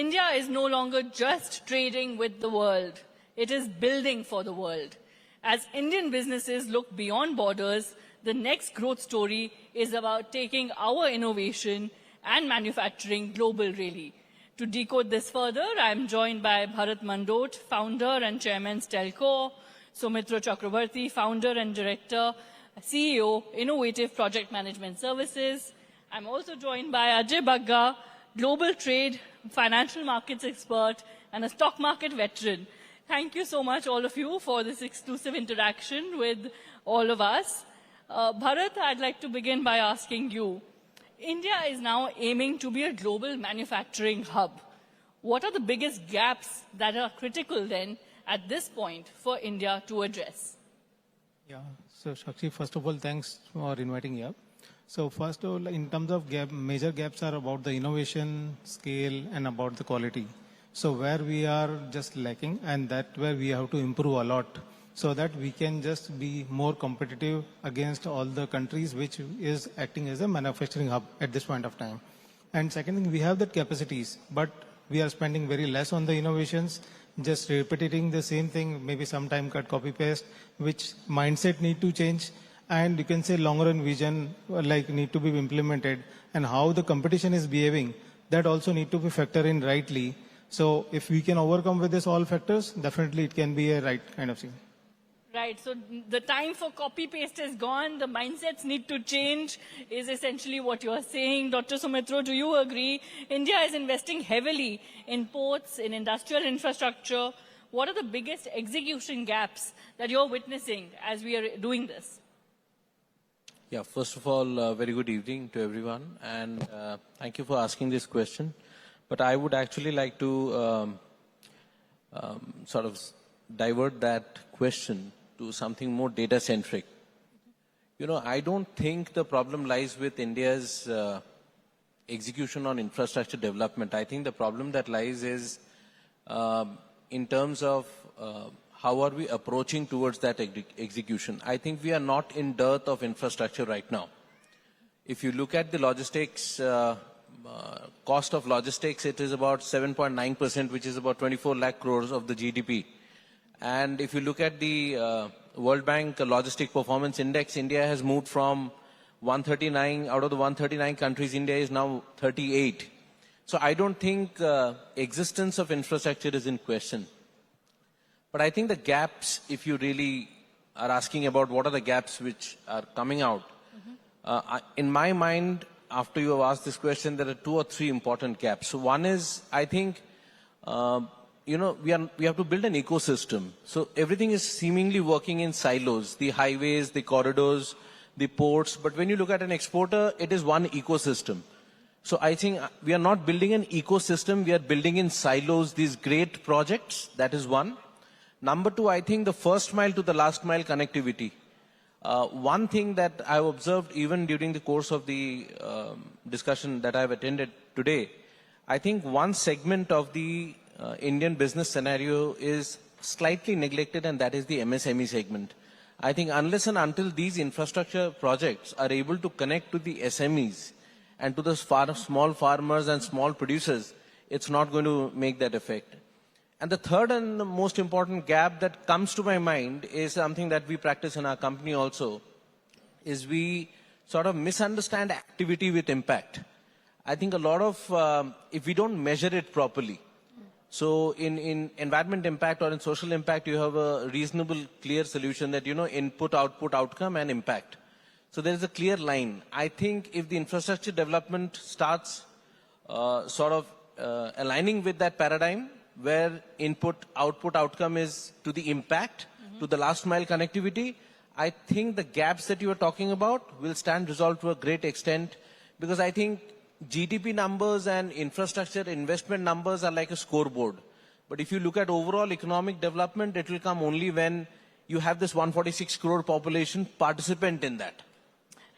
India is no longer just trading with the world. It is building for the world. As Indian businesses look beyond borders, the next growth story is about taking our innovation and manufacturing global, really. To decode this further, I am joined by Bharat Mandot, founder and chairman, Stelco, Soumitra Chakrabarti, founder and director, CEO, Innovative Project Management Services. I'm also joined by Ajay Bagga, global trade, financial markets expert, and a stock market veteran. Thank you so much, all of you, for this exclusive interaction with all of us. Bharat, I'd like to begin by asking you, India is now aiming to be a global manufacturing hub. What are the biggest gaps that are critical then at this point for India to address? Yeah, so Shakshi, first of all, thanks for inviting me up. So first of all, in terms of major gaps are about the innovation, scale, and about the quality. So where we are just lacking, and that where we have to improve a lot, so that we can just be more competitive against all the countries which is acting as a manufacturing hub at this point of time. And second thing, we have that capacities, but we are spending very less on the innovations, just repeating the same thing, maybe sometime cut, copy, paste, which mindset need to change. And you can say longer run vision like need to be implemented, and how the competition is behaving, that also need to be factored in rightly. So if we can overcome with this all factors, definitely it can be a right kind of thing. Right, so the time for copy-paste is gone, the mindsets need to change, is essentially what you are saying. Dr. Soumitra, do you agree? India is investing heavily in ports, in industrial infrastructure. What are the biggest execution gaps that you're witnessing as we are doing this? Yeah, first of all, very good evening to everyone, and thank you for asking this question. But I would actually like to sort of divert that question to something more data-centric. You know, I don't think the problem lies with India's execution on infrastructure development. I think the problem that lies is in terms of how are we approaching towards that execution. I think we are not in dearth of infrastructure right now. If you look at the logistics, cost of logistics, it is about 7.9%, which is about 24 lakh crores of the GDP. And if you look at the World Bank Logistic Performance Index, India has moved from 139, out of the 139 countries, India is now 38. So I don't think existence of infrastructure is in question. But I think the gaps, if you really are asking about what are the gaps which are coming out, in my mind, after you have asked this question, there are 2 or 3 important gaps. So one is, I think, you know, we have to build an ecosystem. So everything is seemingly working in silos, the highways, the corridors, the ports. But when you look at an exporter, it is one ecosystem. So I think we are not building an ecosystem, we are building in silos these great projects. That is one. Number 2, I think the first mile to the last mile connectivity. One thing that I've observed even during the course of the discussion that I've attended today, I think one segment of the Indian business scenario is slightly neglected, and that is the MSME segment. I think unless and until these infrastructure projects are able to connect to the SMEs and to the small farmers and small producers, it's not going to make that effect. And the third and the most important gap that comes to my mind is something that we practice in our company also, is we sort of misunderstand activity with impact. I think a lot of, if we don't measure it properly, so in environment impact or in social impact, you have a reasonable, clear solution that, you know, input, output, outcome, and impact. So there is a clear line. I think if the infrastructure development starts sort of aligning with that paradigm, where input, output, outcome is to the impact, to the last mile connectivity, I think the gaps that you are talking about will stand resolved to a great extent, because I think GDP numbers and infrastructure investment numbers are like a scoreboard. But if you look at overall economic development, it will come only when you have this 146 crore population participant in that.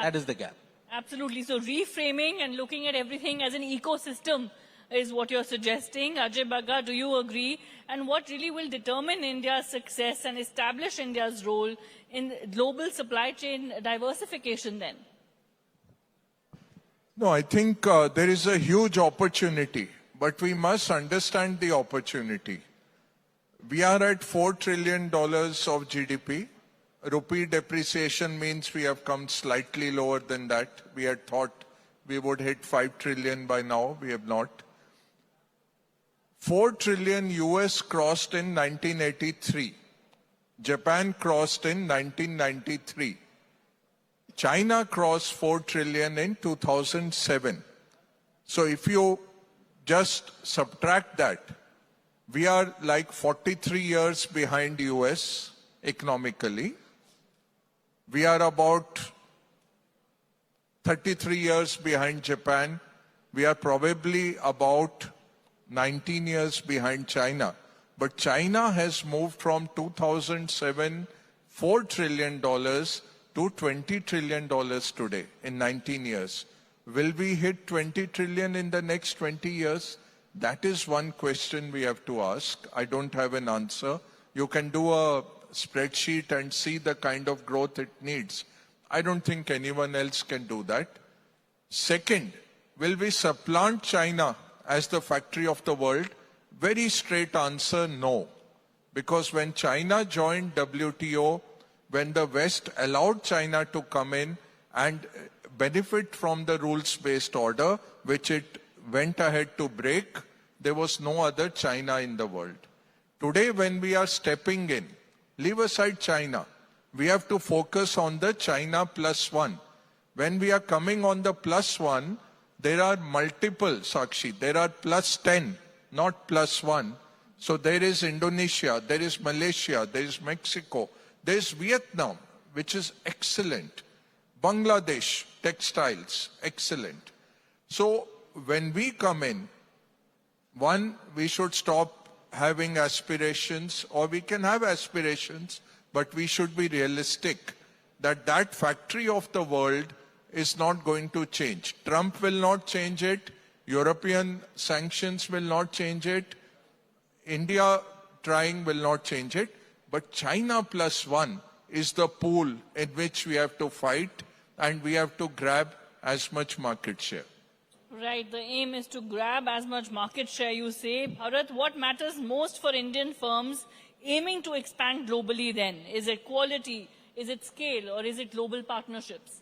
That is the gap. Absolutely. So reframing and looking at everything as an ecosystem is what you're suggesting. Ajay Bagga, do you agree? And what really will determine India's success and establish India's role in global supply chain diversification then? No, I think there is a huge opportunity. but we must understand the opportunity. We are at $4 trillion of GDP. Rupee depreciation means we have come slightly lower than that. We had thought we would hit 5 trillion by now. We have not. 4 trillion US crossed in 1983. Japan crossed in 1993. China crossed 4 trillion in 2007. So if you just subtract that, we are like 43 years behind US economically. We are about 33 years behind Japan. We are probably about 19 years behind China. But China has moved from 2007, $4 trillion to $20 trillion today in 19 years. Will we hit 20 trillion in the next 20 years? That is one question we have to ask. I don't have an answer. You can do a spreadsheet and see the kind of growth it needs. I don't think anyone else can do that. Second, will we supplant China as the factory of the world? Very straight answer, no. Because when China joined WTO, when the West allowed China to come in and benefit from the rules-based order, which it went ahead to break, there was no other China in the world. Today, when we are stepping in, leave aside China, we have to focus on the China plus one. When we are coming on the plus one, there are multiple, Sakshi, there are plus 10, not plus one. So there is Indonesia, there is Malaysia, there is Mexico, there is Vietnam, which is excellent. Bangladesh, textiles, excellent. So when we come in, one, we should stop having aspirations, or we can have aspirations, but we should be realistic that that factory of the world is not going to change. Trump will not change it. European sanctions will not change it. India trying will not change it. But China plus one is the pool in which we have to fight, and we have to grab as much market share. Right, the aim is to grab as much market share, you say. Bharat, what matters most for Indian firms aiming to expand globally then? Is it quality, is it scale, or is it global partnerships?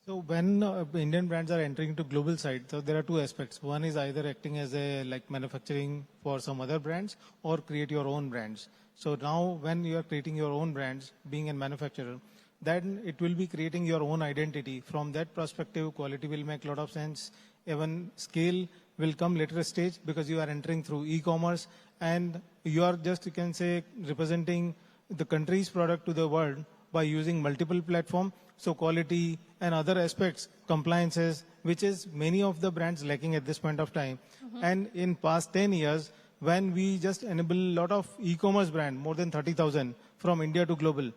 So when Indian brands are entering into global side, so there are two aspects. One is either acting as a like manufacturing for some other brands or create your own brands. So now when you are creating your own brands, being a manufacturer, then it will be creating your own identity. From that perspective, quality will make a lot of sense. Even scale will come later stage because you are entering through e-commerce and you are just, you can say, representing the country's product to the world by using multiple platforms. So quality and other aspects, compliances, which is many of the brands lacking at this point of time. And in past 10 years, when we just enable a lot of e-commerce brand, more than 30,000 from India to global,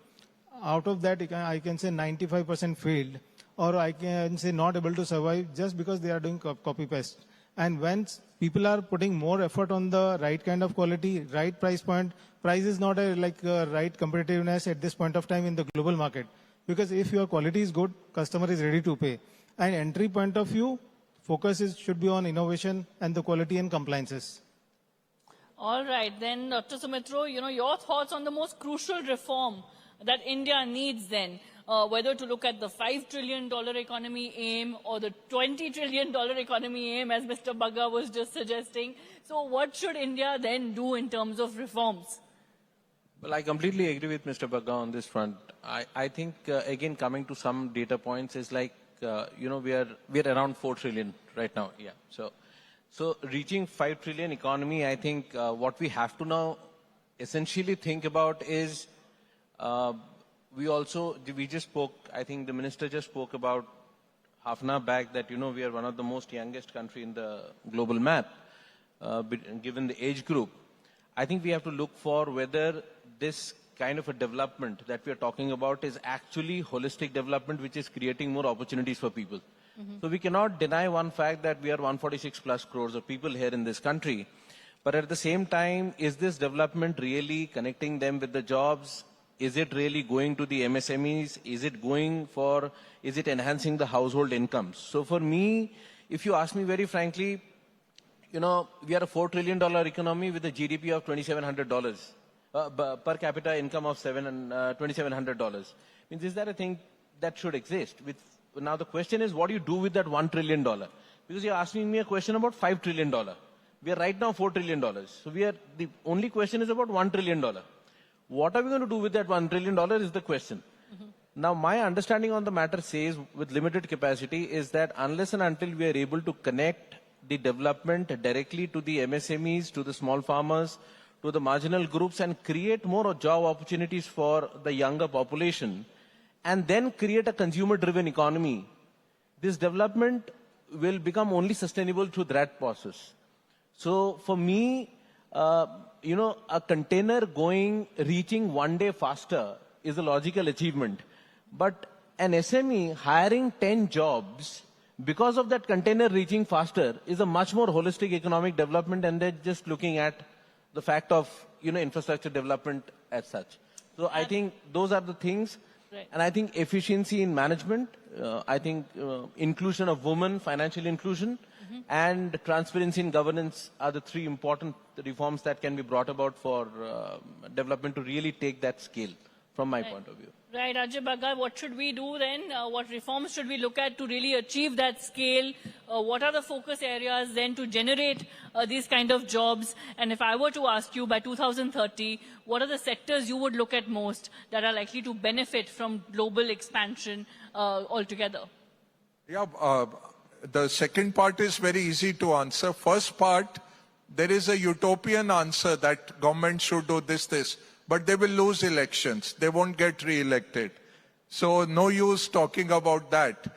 out of that, I can say 95% failed, or I can say not able to survive just because they are doing copy-paste. And when people are putting more effort on the right kind of quality, right price point, price is not a right competitiveness at this point of time in the global market. Because if your quality is good, customer is ready to pay. And entry point of view, should be on innovation and the quality and compliances. All right, then Dr. Sumitro, your thoughts on the most crucial reform that India needs then, whether to look at the $5 trillion economy aim or the $20 trillion economy aim, as Mr. Bagga was just suggesting. So what should India then do in terms of reforms? Well, I completely agree with Mr. Bagga on this front. I think, again, coming to some data points is like, we are around 4 trillion right now. Yeah. So reaching 5 trillion economy, I think what we have to now essentially think about is we just spoke, I think the minister just spoke about half an hour back that, we are one of the most youngest country in the global map, given the age group. I think we have to look for whether this kind of a development that we are talking about is actually holistic development, which is creating more opportunities for people. So we cannot deny one fact that we are 146 plus crores of people here in this country. But at the same time, is this development really connecting them with the jobs? Is it really going to the MSMEs? Is it enhancing the household incomes? So for me, if you ask me very frankly, we are a $4 trillion economy with a GDP of $2,700, per capita income of $2,700. Means, is that a thing that should exist? Now the question is, what do you do with that $1 trillion? Because you're asking me a question about $5 trillion. We are right now $4 trillion. So the only question is about $1 trillion. What are we going to do with that $1 trillion is the question. Now, my understanding on the matter says, with limited capacity, is that unless and until we are able to connect the development directly to the MSMEs, to the small farmers, to the marginal groups, and create more job opportunities for the younger population, and then create a consumer-driven economy, this development will become only sustainable through that process. So for me, a container reaching one day faster is a logical achievement. But an SME hiring 10 jobs because of that container reaching faster is a much more holistic economic development, and they're just looking at the fact of, infrastructure development as such. So I think those are the things. Right. And I think efficiency in management, I think inclusion of women, financial inclusion, and transparency in governance are the three important reforms that can be brought about for development to really take that scale, from my point of view. Right, Ajay Bagga, what should we do then? What reforms should we look at to really achieve that scale? What are the focus areas then to generate these kind of jobs? And if I were to ask you by 2030, what are the sectors you would look at most that are likely to benefit from global expansion altogether? Yeah, the second part is very easy to answer. First part, there is a utopian answer that government should do this. But they will lose elections. They won't get re-elected. So no use talking about that.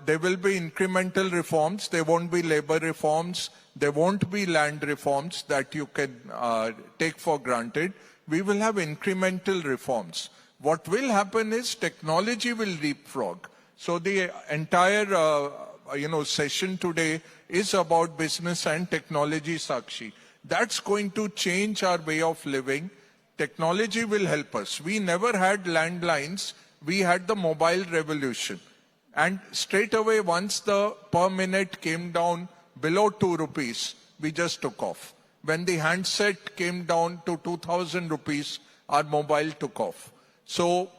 There will be incremental reforms. There won't be labor reforms. There won't be land reforms that you can take for granted. We will have incremental reforms. What will happen is technology will leapfrog. So the entire session today is about business and technology, Sakshi. That's going to change our way of living. Technology will help us. We never had landlines. We had the mobile revolution. And straight away, once the per minute came down below 2 rupees, we just took off. When the handset came down to 2,000 rupees, our mobile took off. So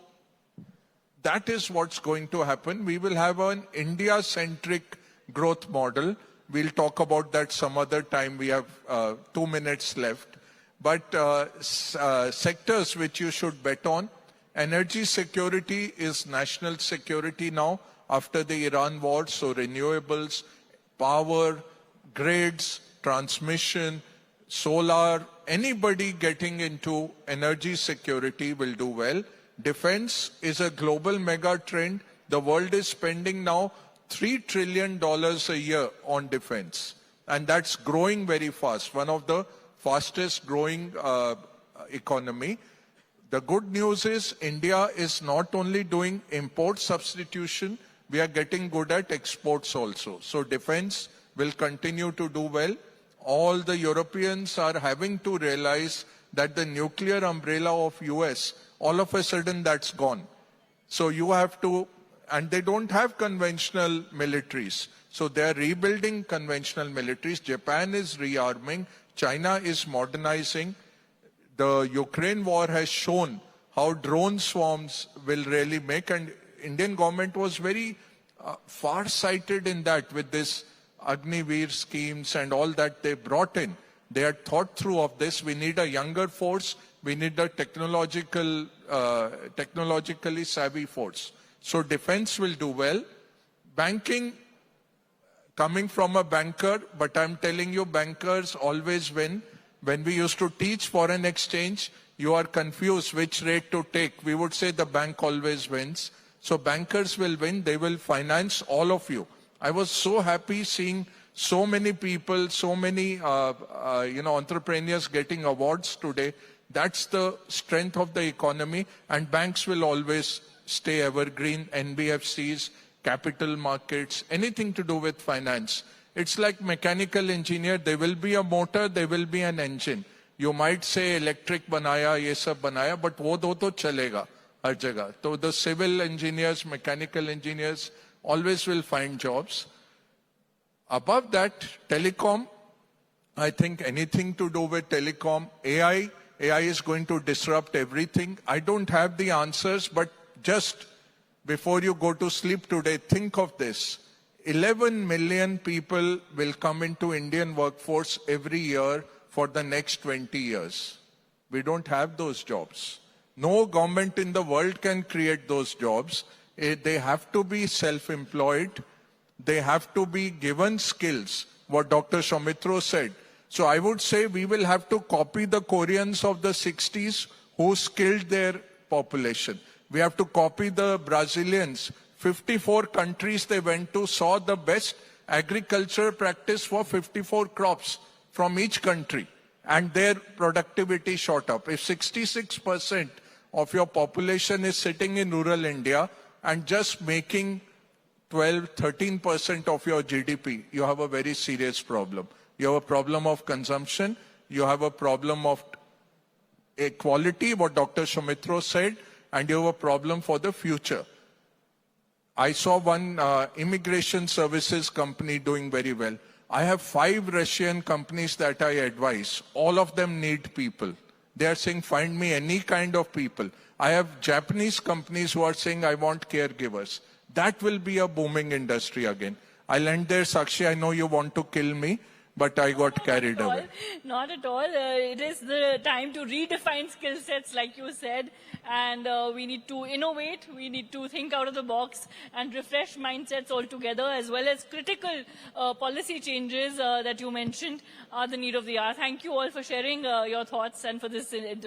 that is what's going to happen. We will have an India-centric growth model. We'll talk about that some other time. We have 2 minutes left. But sectors which you should bet on, energy security is national security now after the Iran war. So renewables, power, grids, transmission, solar, anybody getting into energy security will do well. Defense is a global mega trend. The world is spending now $3 trillion a year on defense. And that's growing very fast. One of the fastest growing economy. The good news is India is not only doing import substitution, we are getting good at exports also. So defense will continue to do well. All the Europeans are having to realize that the nuclear umbrella of US, all of a sudden that's gone. So you have to, and they don't have conventional militaries. So they are rebuilding conventional militaries. Japan is rearming. China is modernizing. The Ukraine war has shown how drone swarms will really make, and Indian government was very far-sighted in that with this Agniveer schemes and all that they brought in. They had thought through of this. We need a younger force. We need a technologically savvy force. So defense will do well. Banking, coming from a banker, but I'm telling you, bankers always win. When we used to teach foreign exchange, you are confused which rate to take. We would say the bank always wins. So bankers will win. They will finance all of you. I was so happy seeing so many people, so many entrepreneurs getting awards today. That's the strength of the economy. And banks will always stay evergreen. NBFCs, capital markets, anything to do with finance. It's like mechanical engineer. There will be a motor, there will be an engine. You might say electric banaya, ye sab banaya, but wo do to chalega har jagah. So the civil engineers, mechanical engineers always will find jobs. Above that, telecom, I think anything to do with telecom, AI is going to disrupt everything. I don't have the answers, but just before you go to sleep today, think of this. 11 million people will come into Indian workforce every year for the next 20 years. We don't have those jobs. No government in the world can create those jobs. They have to be self-employed. They have to be given skills, what Dr. Soumitra said. So I would say we will have to copy the Koreans of the 60s who skilled their population. We have to copy the Brazilians. 54 countries they went to saw the best agriculture practice for 54 crops from each country, and their productivity shot up. If 66% of your population is sitting in rural India and just making 13% of your GDP, you have a very serious problem. You have a problem of consumption. You have a problem of equality, what Dr. Soumitra said, and you have a problem for the future. I saw one immigration services company doing very well. I have 5 Russian companies that I advise. All of them need people. They are saying, find me any kind of people. I have Japanese companies who are saying, I want caregivers. That will be a booming industry again. I'll end there, Sakshi. I know you want to kill me, but I got carried away. Not at all. It is the time to redefine skill sets, like you said, and we need to innovate. We need to think out of the box and refresh mindsets altogether, as well as critical policy changes that you mentioned are the need of the hour. Thank you all for sharing your thoughts and for this interaction.